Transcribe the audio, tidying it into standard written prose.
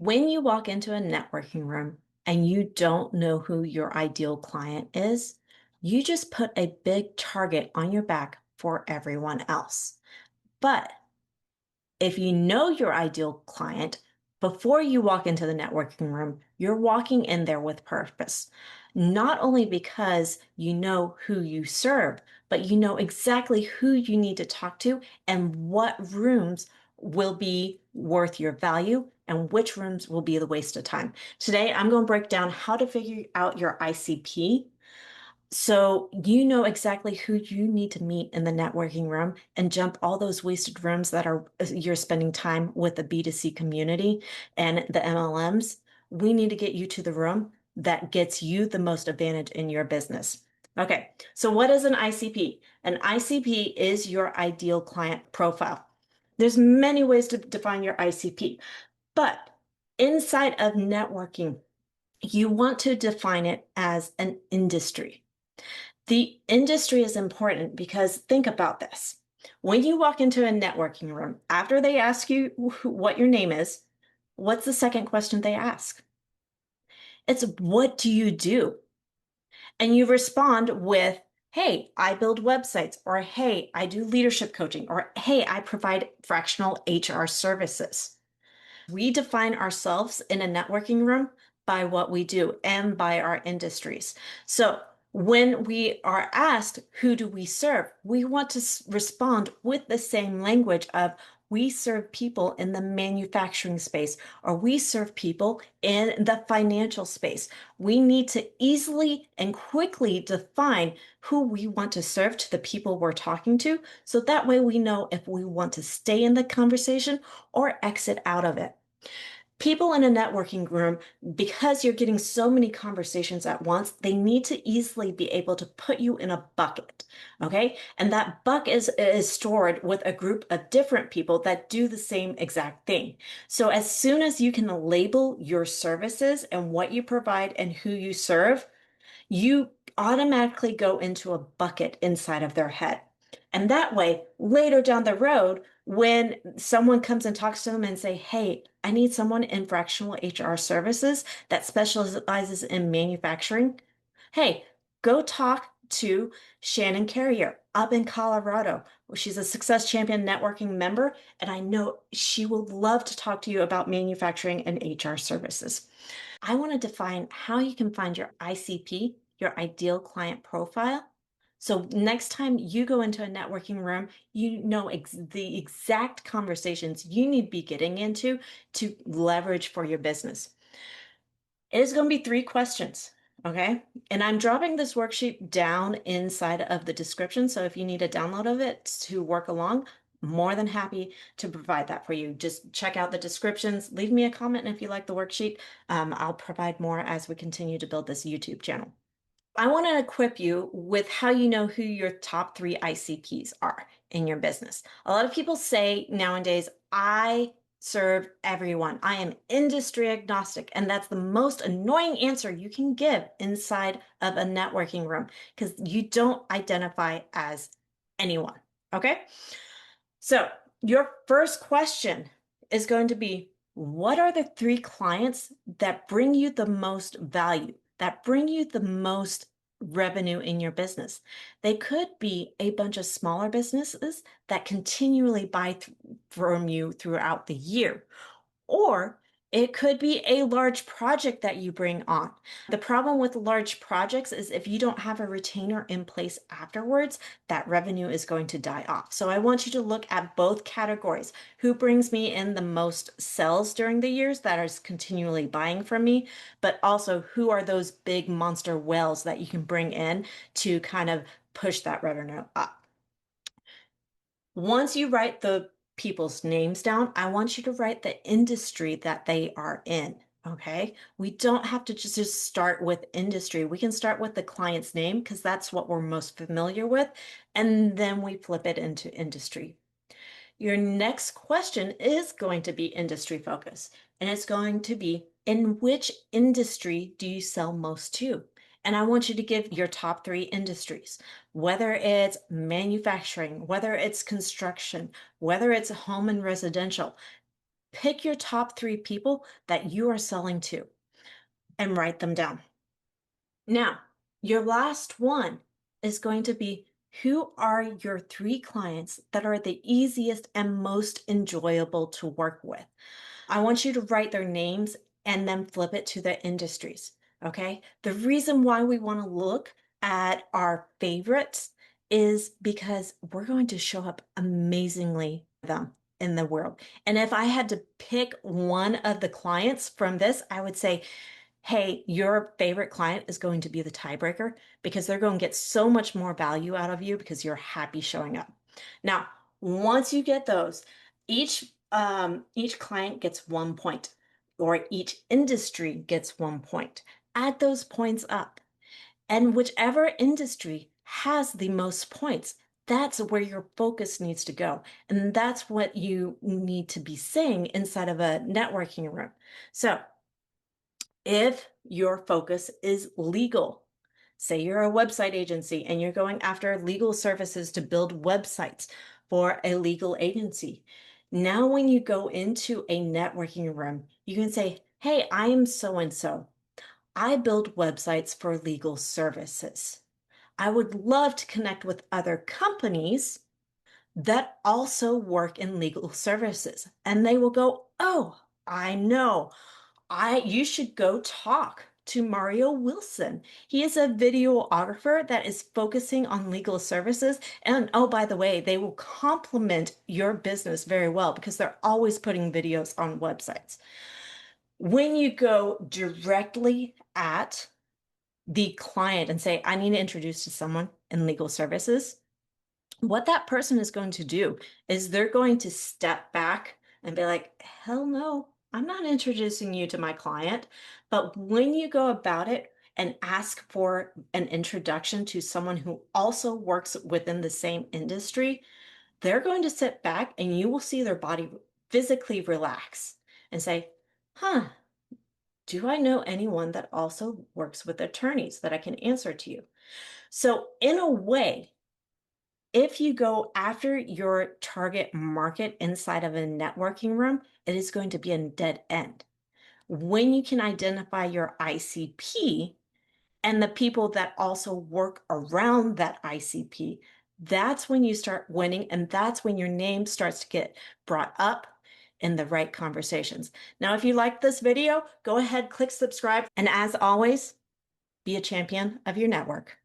When you walk into a networking room and you don't know who your ideal client is, you just put a big target on your back for everyone else. But if you know your ideal client, before you walk into the networking room, you're walking in there with purpose. Not only because you know who you serve, but you know exactly who you need to talk to and what rooms will be worth your value and which rooms will be the waste of time. Today, I'm going to break down how to figure out your ICP so you know exactly who you need to meet in the networking room and jump all those wasted rooms that are you're spending time with the B2C community and the MLMs. We need to get you to the room that gets you the most advantage in your business. Okay, so what is an ICP? An ICP is your ideal client profile. There's many ways to define your ICP, but inside of networking, you want to define it as an industry. The industry is important because think about this. When you walk into a networking room, after they ask you what your name is, what's the second question they ask? It's what do you do? And you respond with, hey, I build websites, or hey, I do leadership coaching, or hey, I provide fractional HR services. We define ourselves in a networking room by what we do and by our industries. So when we are asked, who do we serve? We want to respond with the same language of we serve people in the manufacturing space or we serve people in the financial space. We need to easily and quickly define who we want to serve to the people we're talking to. So that way we know if we want to stay in the conversation or exit out of it. People in a networking room, because you're getting so many conversations at once, they need to easily be able to put you in a bucket. Okay. And that bucket is stored with a group of different people that do the same exact thing. So as soon as you can label your services and what you provide and who you serve, you automatically go into a bucket inside of their head. And that way, later down the road, when someone comes and talks to them and say, hey, I need someone in fractional HR services that specializes in manufacturing. Hey, go talk to Shannon Carrier up in Colorado. She's a Success Champion networking member, and I know she will love to talk to you about manufacturing and HR services. I want to define how you can find your ICP, your ideal client profile. So next time you go into a networking room, you know the exact conversations you need to be getting into to leverage for your business. It is going to be 3 questions, okay? And I'm dropping this worksheet down inside of the description. So if you need a download of it to work along, more than happy to provide that for you. Just check out the descriptions. Leave me a comment if you like the worksheet. I'll provide more as we continue to build this YouTube channel. I want to equip you with how you know who your top 3 ICPs are in your business. A lot of people say nowadays, I serve everyone. I am industry agnostic. And that's the most annoying answer you can give inside of a networking room because you don't identify as anyone. Okay. So your first question is going to be, what are the 3 clients that bring you the most value, that bring you the most revenue in your business? They could be a bunch of smaller businesses that continually buy from you throughout the year, or it could be a large project that you bring on. The problem with large projects is if you don't have a retainer in place afterwards, that revenue is going to die off. So I want you to look at both categories. Who brings me in the most sales during the years that is continually buying from me, but also who are those big monster whales that you can bring in to kind of push that revenue up. Once you write the people's names down, I want you to write the industry that they are in. Okay. We don't have to just start with industry. We can start with the client's name because that's what we're most familiar with. And then we flip it into industry. Your next question is going to be industry focus, and it's going to be, in which industry do you sell most to? And I want you to give your top 3 industries, whether it's manufacturing, whether it's construction, whether it's home and residential. Pick your top 3 people that you are selling to and write them down. Now, your last one is going to be, who are your 3 clients that are the easiest and most enjoyable to work with? I want you to write their names and then flip it to the industries. Okay. The reason why we want to look at our favorites is because we're going to show up amazingly for them in the world. And if I had to pick one of the clients from this, I would say, hey, your favorite client is going to be the tiebreaker because they're going to get so much more value out of you because you're happy showing up. Now, once you get those, each client gets 1 point, or each industry gets 1 point. Add those points up, and whichever industry has the most points, that's where your focus needs to go. And that's what you need to be saying inside of a networking room. So if your focus is legal, say you're a website agency and you're going after legal services to build websites for a legal agency. Now, when you go into a networking room, you can say, hey, I am so and so. I build websites for legal services. I would love to connect with other companies that also work in legal services. And they will go, oh, I know. You should go talk to Mario Wilson. He is a videographer that is focusing on legal services. And oh, by the way, they will complement your business very well because they're always putting videos on websites. When you go directly at the client and say, I need to introduce to someone in legal services, what that person is going to do is they're going to step back and be like, hell no, I'm not introducing you to my client. But when you go about it and ask for an introduction to someone who also works within the same industry, they're going to sit back and you will see their body physically relax and say, huh, do I know anyone that also works with attorneys that I can answer to you? So, in a way, if you go after your target market inside of a networking room, it is going to be a dead end. When you can identify your ICP and the people that also work around that ICP, that's when you start winning, and that's when your name starts to get brought up in the right conversations. Now, if you like this video, go ahead, click subscribe, and as always, be a champion of your network.